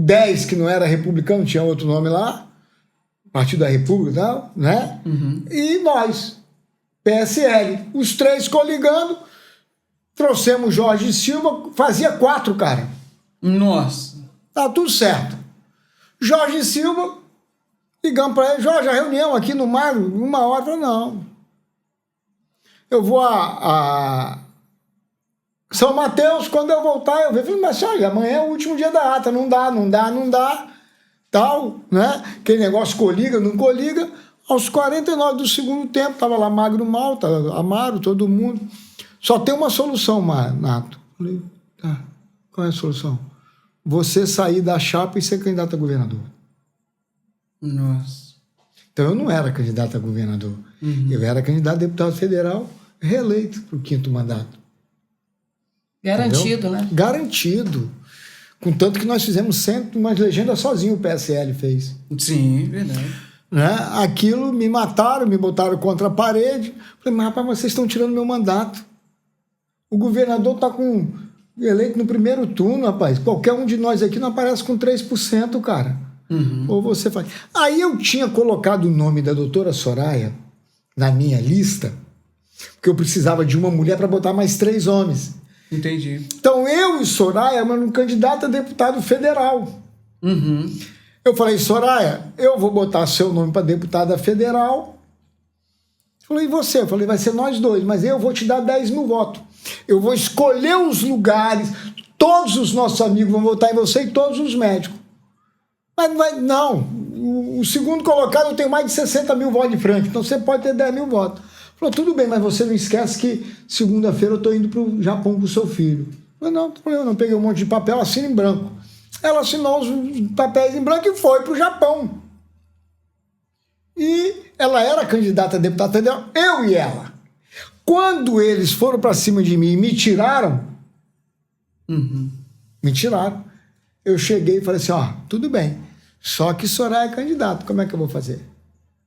10, que não era republicano, tinha outro nome lá, Partido da República e tal, né? E nós, PSL. Os 3 coligando, trouxemos Jorge Silva, fazia 4, cara. Nossa. Tá tudo certo. Jorge Silva, ligamos para ele, Jorge, a reunião aqui no Magro, 1 hora. Falei, não. Eu vou a São Mateus, quando eu voltar, eu falei, mas olha, amanhã é o último dia da ata, não dá, tal, né? Aquele negócio coliga, não coliga. Aos 49 do segundo tempo, tava lá Magro Malta, Amaro, todo mundo. Só tem uma solução, Nato. Falei, tá, qual é a solução? Você sair da chapa e ser candidato a governador. Nossa. Então eu não era candidato a governador. Eu era candidato a deputado federal reeleito para o 5º mandato. Garantido, entendeu? né? Garantido. Contanto que nós fizemos sempre umas legendas sozinho, o PSL fez. Sim, verdade. Né? Aquilo me mataram, me botaram contra a parede. Falei, mas rapaz, vocês estão tirando meu mandato. O governador está eleito no primeiro turno, rapaz. Qualquer um de nós aqui não aparece com 3%, cara. Ou você faz. Aí eu tinha colocado o nome da doutora Soraya na minha lista, porque eu precisava de uma mulher para botar mais 3 homens. Entendi. Então eu e Soraya éramos um candidato a deputado federal. Eu falei, Soraya, eu vou botar seu nome para deputada federal. Falei, e você? Eu falei, vai ser nós 2, mas eu vou te dar 10 mil votos. Eu vou escolher os lugares, todos os nossos amigos vão votar em você e todos os médicos. Mas não, o segundo colocado eu tenho mais de 60 mil votos de frente, então você pode ter 10 mil votos. Falou, tudo bem, mas você não esquece que segunda-feira eu estou indo para o Japão com o seu filho. Falei, não, eu não peguei um monte de papel, assina em branco. Ela assinou os papéis em branco e foi para o Japão. E ela era candidata a deputada federal, eu e ela. Quando eles foram para cima de mim e me tiraram, eu cheguei e falei assim, ó, tudo bem, só que Soraya é candidato, como é que eu vou fazer?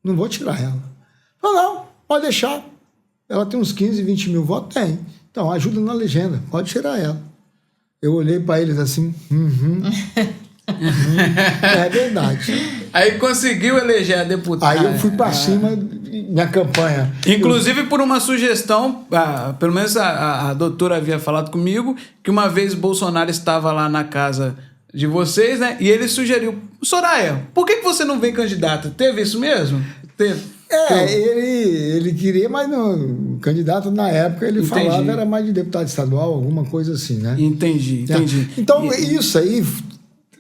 Não vou tirar ela. Falei, não, pode deixar. Ela tem uns 15, 20 mil votos? Tem. Então, ajuda na legenda, pode tirar ela. Eu olhei para eles assim, é verdade. Aí conseguiu eleger a deputada. Aí eu fui para cima, minha campanha. Inclusive por uma sugestão, pelo menos a doutora havia falado comigo, que uma vez Bolsonaro estava lá na casa de vocês, né? E ele sugeriu, Soraya, por que você não vem candidata? Teve isso mesmo? Teve. Ele queria, mas o candidato na época ele falava era mais de deputado estadual, alguma coisa assim, né? Entendi. Então isso aí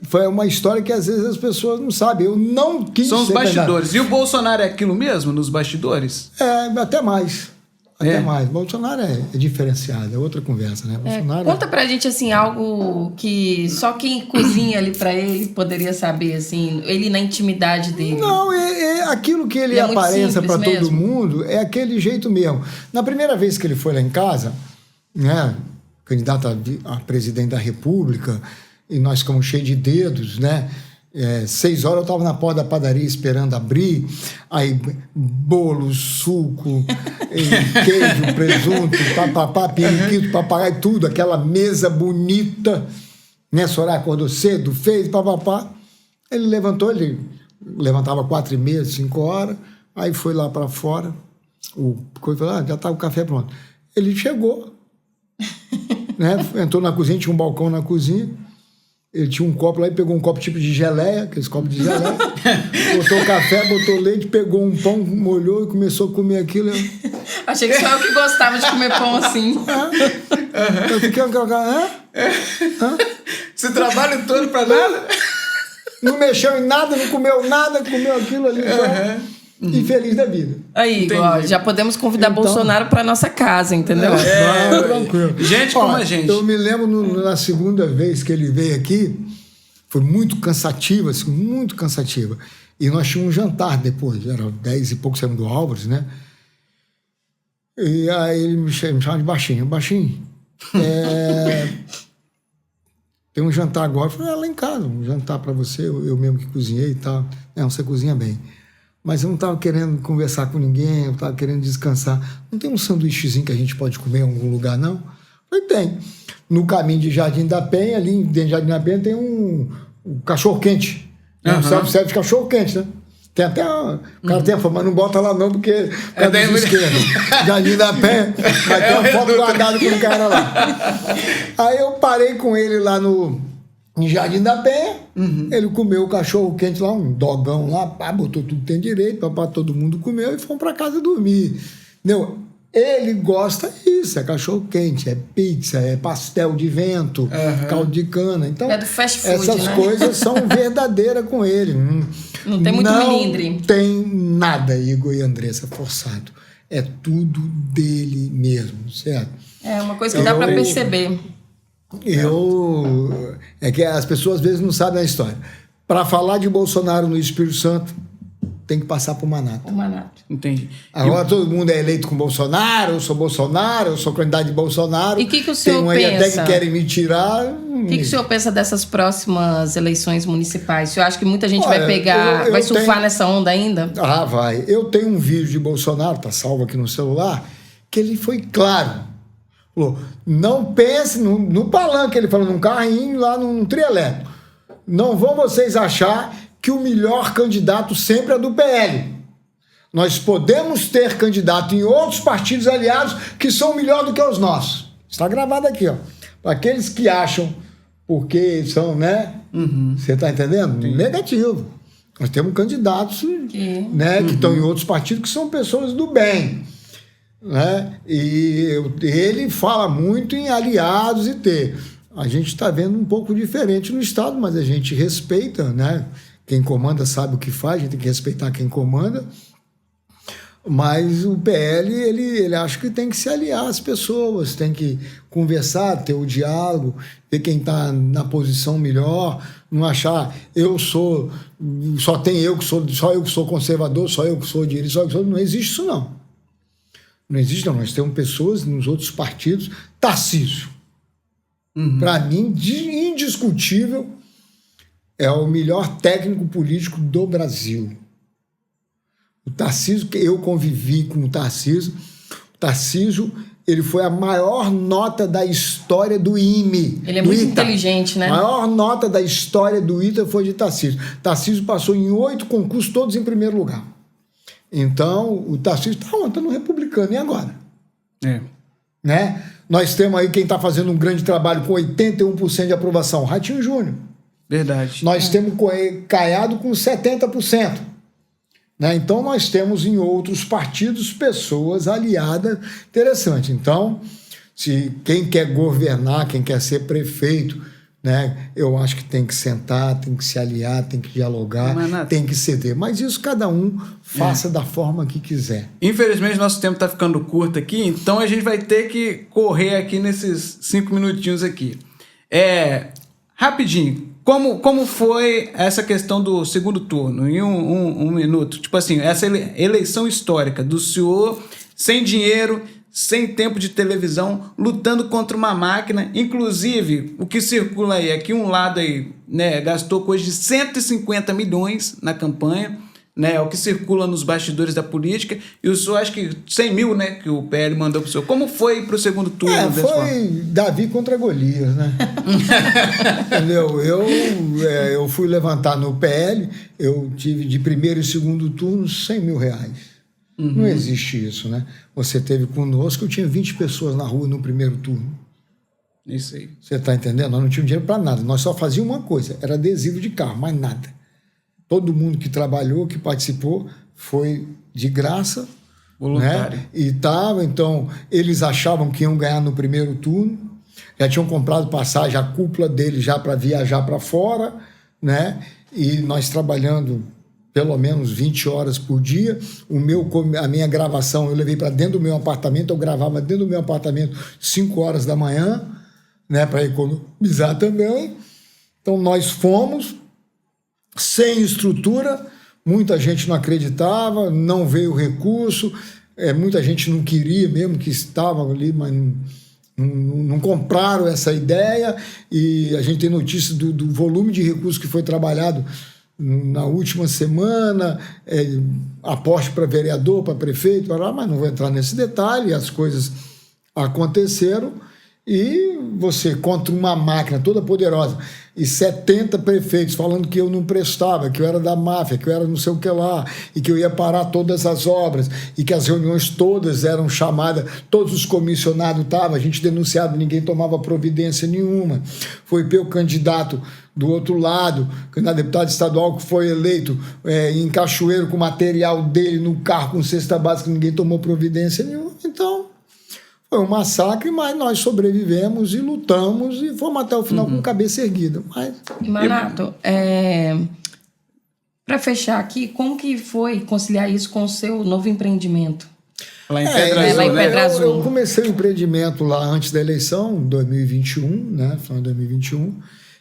foi uma história que às vezes as pessoas não sabem. Eu não quis São os ser bastidores. candidato. E o Bolsonaro é aquilo mesmo, nos bastidores? Até mais. Mais. Bolsonaro é diferenciado, é outra conversa, né? Bolsonaro conta pra gente, assim, algo que só quem cozinha ali pra ele poderia saber, assim, ele na intimidade dele. Não, aquilo que ele apareça para todo mundo é aquele jeito mesmo. Na primeira vez que ele foi lá em casa, né, candidato a presidente da República, e nós ficamos cheios de dedos, né? 6 horas eu estava na porta da padaria esperando abrir, aí bolo, suco, queijo, presunto, papapá, periquito, papagaio, tudo, aquela mesa bonita, né? Soraya acordou cedo, fez, papapá. Ele levantava 4h30, 5 horas, aí foi lá para fora, já estava o café pronto. Ele chegou, né? Entrou na cozinha, tinha um balcão na cozinha. Ele tinha um copo lá e pegou um copo tipo de geleia, aqueles copos de geleia, botou café, botou leite, pegou um pão, molhou e começou a comer aquilo. Achei que só eu que gostava de comer pão assim. Eu fiquei... Esse trabalho todo pra nada? Não mexeu em nada, não comeu nada, comeu aquilo ali só. E feliz da vida. Aí, ó, já podemos convidar Bolsonaro para nossa casa, entendeu? Tranquilo. Gente como a gente. Eu me lembro na segunda vez que ele veio aqui, foi muito cansativo, assim, muito cansativa. E nós tínhamos um jantar depois, era 10 e pouco, saímos do Álvares, né? E aí ele me chamava de Baixinho. Baixinho, tem um jantar agora. Eu falei, lá em casa, um jantar para você, eu mesmo que cozinhei e tal. Não, você cozinha bem. Mas eu não estava querendo conversar com ninguém, eu estava querendo descansar. Não tem um sanduíchezinho que a gente pode comer em algum lugar, não? Eu falei, tem. No caminho de Jardim da Penha, ali dentro de Jardim da Penha, tem um cachorro-quente. Um self-service de cachorro-quente, né? Tem até o cara tem a foto, mas não bota lá não, porque é da esquerda. Jardim da Penha, vai ter uma foto guardada com o cara lá. Aí eu parei com ele lá em Jardim da Penha, ele comeu o cachorro quente lá, um dogão lá, botou tudo que tem direito, todo mundo comeu e fomos para casa dormir. Entendeu? Ele gosta disso, é cachorro quente, é pizza, é pastel de vento, caldo de cana. Então, é do fast food, essas coisas são verdadeiras com ele. Não tem muito milindre. Não tem nada, Igor e Andressa, forçado. É tudo dele mesmo, certo? É uma coisa que dá para perceber. É que as pessoas às vezes não sabem a história. Para falar de Bolsonaro no Espírito Santo, tem que passar por Manato. Entendi. Agora todo mundo é eleito com Bolsonaro, eu sou candidato de Bolsonaro. E o que o senhor pensa? Tem até que querem me tirar. O que o senhor pensa dessas próximas eleições municipais? O senhor acha que muita gente vai pegar, vai surfar nessa onda ainda? Ah, vai. Eu tenho um vídeo de Bolsonaro, tá salvo aqui no celular, que ele foi claro. Falou, não pense no palanque, ele falou, num carrinho lá num trielétrico. Não vão vocês achar que o melhor candidato sempre é do PL. Nós podemos ter candidato em outros partidos aliados que são melhor do que os nossos. Está gravado aqui, ó. Para aqueles que acham, porque são, né? Você está entendendo? Sim. Negativo. Nós temos candidatos né, que estão em outros partidos que são pessoas do bem. Né? E ele fala muito em aliados e ter. A gente está vendo um pouco diferente no Estado, mas a gente respeita, né? Quem comanda sabe o que faz, a gente tem que respeitar quem comanda. Mas o PL, ele acha que tem que se aliar às pessoas, tem que conversar, ter o diálogo, ver quem está na posição melhor, não achar só eu que sou conservador, só eu que sou direito, não existe isso não. Não existe não, nós temos pessoas nos outros partidos, Tarcísio, para mim, indiscutível, é o melhor técnico político do Brasil. O Tarcísio, que eu convivi com o Tarcísio, ele foi a maior nota da história do IME. Ele é muito inteligente, né? A maior nota da história do ITA foi de Tarcísio. Tarcísio passou em 8 concursos, todos em primeiro lugar. Então, o Tarcísio está no republicano, e agora? Né? Nós temos aí quem está fazendo um grande trabalho com 81% de aprovação, Ratinho Júnior. Verdade. Nós temos Caiado com 70%. Né? Então, nós temos em outros partidos pessoas aliadas interessantes. Então, se quem quer governar, quem quer ser prefeito, né, eu acho que tem que sentar, tem que se aliar, tem que dialogar, tem que ceder. Mas isso cada um faça da forma que quiser. Infelizmente, nosso tempo está ficando curto aqui, então a gente vai ter que correr aqui nesses 5 minutinhos aqui. Rapidinho. Como foi essa questão do segundo turno? Em um minuto. Tipo assim, essa eleição histórica do senhor sem dinheiro, sem tempo de televisão, lutando contra uma máquina. Inclusive, o que circula aí é que um lado aí, né, gastou coisa de 150 milhões na campanha, né, é o que circula nos bastidores da política, e o senhor acha que 100 mil, né, que o PL mandou pro senhor. Como foi pro segundo turno? Foi Davi contra Golias, né? Entendeu? Eu fui levantar no PL, eu tive de primeiro e segundo turno 100 mil reais. Não existe isso, né? Você teve conosco, eu tinha 20 pessoas na rua no primeiro turno. Isso aí. Você está entendendo? Nós não tínhamos dinheiro para nada, nós só fazíamos uma coisa, era adesivo de carro, mais nada. Todo mundo que trabalhou, que participou, foi de graça. Voluntário. Né? E estava, então, eles achavam que iam ganhar no primeiro turno, já tinham comprado passagem, a cúpula deles já para viajar para fora, né? E nós trabalhando pelo menos 20 horas por dia. A minha gravação eu levei para dentro do meu apartamento, eu gravava dentro do meu apartamento 5 horas da manhã, né? Para economizar também. Então, nós fomos sem estrutura, muita gente não acreditava, não veio o recurso, muita gente não queria mesmo, que estava ali, mas não compraram essa ideia, e a gente tem notícia do volume de recursos que foi trabalhado na última semana, aposte para vereador, para prefeito, mas não vou entrar nesse detalhe, as coisas aconteceram, e você contra uma máquina toda poderosa e 70 prefeitos falando que eu não prestava, que eu era da máfia, que eu era não sei o que lá, e que eu ia parar todas as obras, e que as reuniões todas eram chamadas, todos os comissionados estavam, a gente denunciava, ninguém tomava providência nenhuma. Foi pelo candidato do outro lado, candidato a deputado estadual que foi eleito em Cachoeiro com o material dele no carro com cesta básica, ninguém tomou providência nenhuma. Então, foi um massacre, mas nós sobrevivemos e lutamos e fomos até o final com cabeça erguida. Manato, para fechar aqui, como que foi conciliar isso com o seu novo empreendimento? Lá em Pedra Azul. Eu comecei o empreendimento lá antes da eleição, em 2021, né? Final de 2021.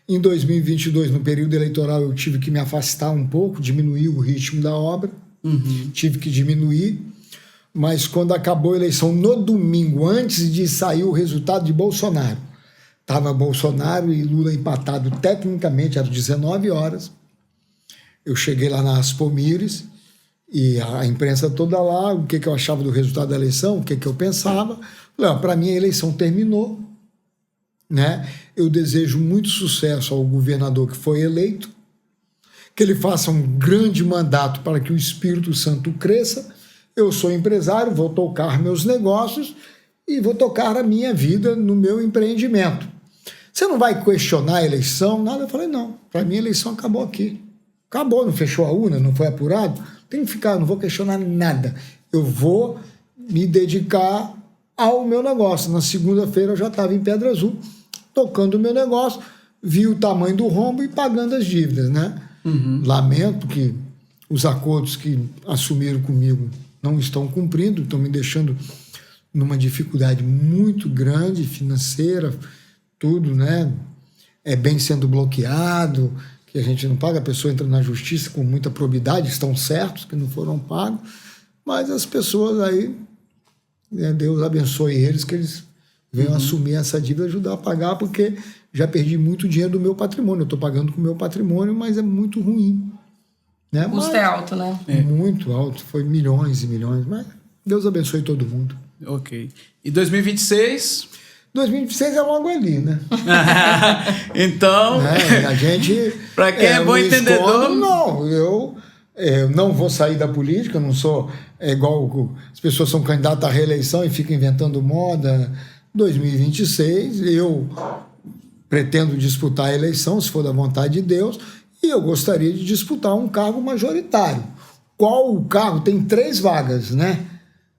Em 2022, no período eleitoral, eu tive que me afastar um pouco, diminuir o ritmo da obra. Tive que diminuir. Mas quando acabou a eleição, no domingo, antes de sair o resultado de Bolsonaro, estava Bolsonaro e Lula empatado tecnicamente às 19 horas. Eu cheguei lá na Aspomires e a imprensa toda lá, o que eu achava do resultado da eleição, o que eu pensava. Para mim a eleição terminou, né? Eu desejo muito sucesso ao governador que foi eleito, que ele faça um grande mandato para que o Espírito Santo cresça. Eu sou empresário, vou tocar meus negócios e vou tocar a minha vida no meu empreendimento. Você não vai questionar a eleição? Nada. Eu falei, não, para mim a eleição acabou aqui. Acabou, não fechou a urna, não foi apurado? Tem que ficar, não vou questionar nada. Eu vou me dedicar ao meu negócio. Na segunda-feira eu já estava em Pedra Azul, tocando o meu negócio, vi o tamanho do rombo e pagando as dívidas, né? Lamento que os acordos que assumiram comigo não estão cumprindo, estão me deixando numa dificuldade muito grande financeira, tudo, né? Bem sendo bloqueado, que a gente não paga, a pessoa entra na justiça com muita probidade, estão certos que não foram pagos, mas as pessoas aí, Deus abençoe eles, que eles venham assumir essa dívida, ajudar a pagar, porque já perdi muito dinheiro do meu patrimônio, eu estou pagando com o meu patrimônio, mas é muito ruim. Né? O custo é alto, né? Muito alto, foi milhões e milhões, mas Deus abençoe todo mundo. Ok. E 2026? 2026 é logo ali, né? Então, a gente... Para quem é bom entendedor... Não, eu não vou sair da política, não sou igual as pessoas são candidatas à reeleição e ficam inventando moda. 2026, eu pretendo disputar a eleição, se for da vontade de Deus, e eu gostaria de disputar um cargo majoritário. Qual o cargo? Tem 3 vagas, né?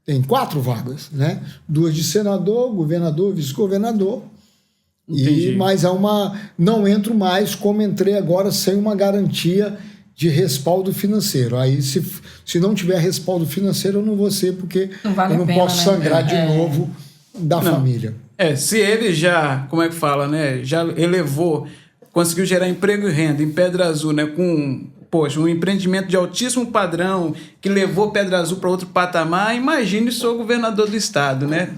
Tem 4 vagas, né? 2 de senador, governador, vice-governador. Mas não entro mais como entrei agora, sem uma garantia de respaldo financeiro. Aí, se não tiver respaldo financeiro, eu não vou ser, porque eu não posso sangrar de novo da família. Se ele já, como é que fala, né? Já elevou, conseguiu gerar emprego e renda em Pedra Azul, né? Com, um empreendimento de altíssimo padrão que levou Pedra Azul para outro patamar. Imagine sou governador do estado, né?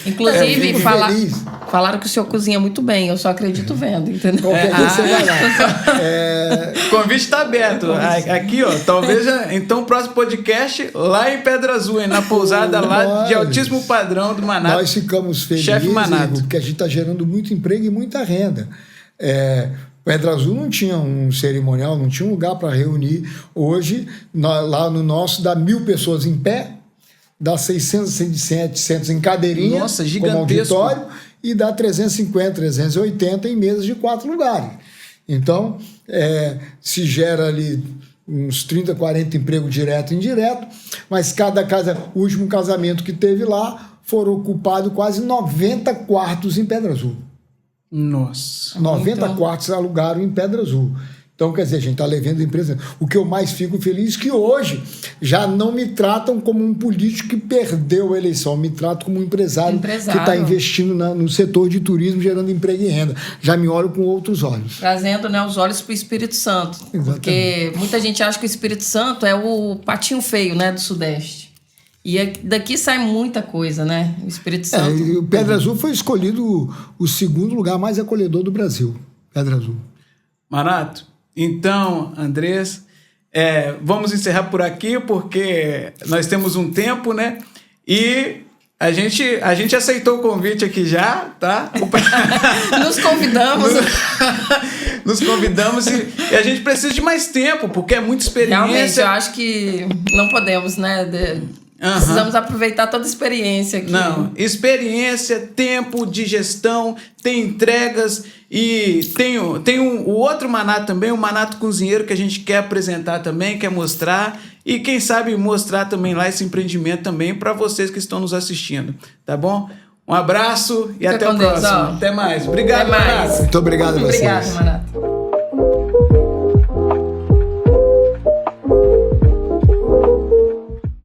Inclusive, falaram que o senhor cozinha muito bem. Eu só acredito vendo, entendeu? Qualquer dia você vai lá. O convite está aberto. Aqui, ó, talvez... Então, o próximo podcast lá em Pedra Azul, na pousada lá de altíssimo padrão do Manato. Nós ficamos felizes, Igor, porque a gente está gerando muito emprego e muita renda. Pedra Azul não tinha um cerimonial, não tinha um lugar para reunir. Hoje, lá no nosso, dá 1.000 pessoas em pé, dá 600, 700 em cadeirinha, como auditório, e dá 350, 380 em mesas de 4 lugares. Então, se gera ali uns 30, 40 empregos direto e indireto, mas cada casa, o último casamento que teve lá, foram ocupados quase 90 quartos em Pedra Azul. Nossa. 90 quartos alugaram em Pedra Azul. Então, quer dizer, a gente está levando a empresa. O que eu mais fico feliz é que hoje já não me tratam como um político que perdeu a eleição, me tratam como um empresário. Que está investindo no setor de turismo, gerando emprego e renda. Já me olho com outros olhos. Trazendo, né, os olhos para o Espírito Santo. Exatamente. Porque muita gente acha que o Espírito Santo é o patinho feio, né, do Sudeste. E daqui sai muita coisa, né? O Espírito Santo. E o Pedra Azul foi escolhido o segundo lugar mais acolhedor do Brasil. Pedra Azul. Manato, então, Andressa, vamos encerrar por aqui, porque nós temos um tempo, né? E a gente aceitou o convite aqui já, tá? Nos convidamos. Nos convidamos e a gente precisa de mais tempo, porque é muita experiência. Realmente, eu acho que não podemos, né? Precisamos aproveitar toda a experiência aqui. Não, experiência, tempo de gestão, tem entregas e tem o outro Manato também, o Manato Cozinheiro, que a gente quer apresentar também, quer mostrar e quem sabe mostrar também lá esse empreendimento também para vocês que estão nos assistindo, tá bom? Um abraço e até o próximo. Até mais. Obrigado, Manato. Muito obrigado a você. Obrigado, Manato.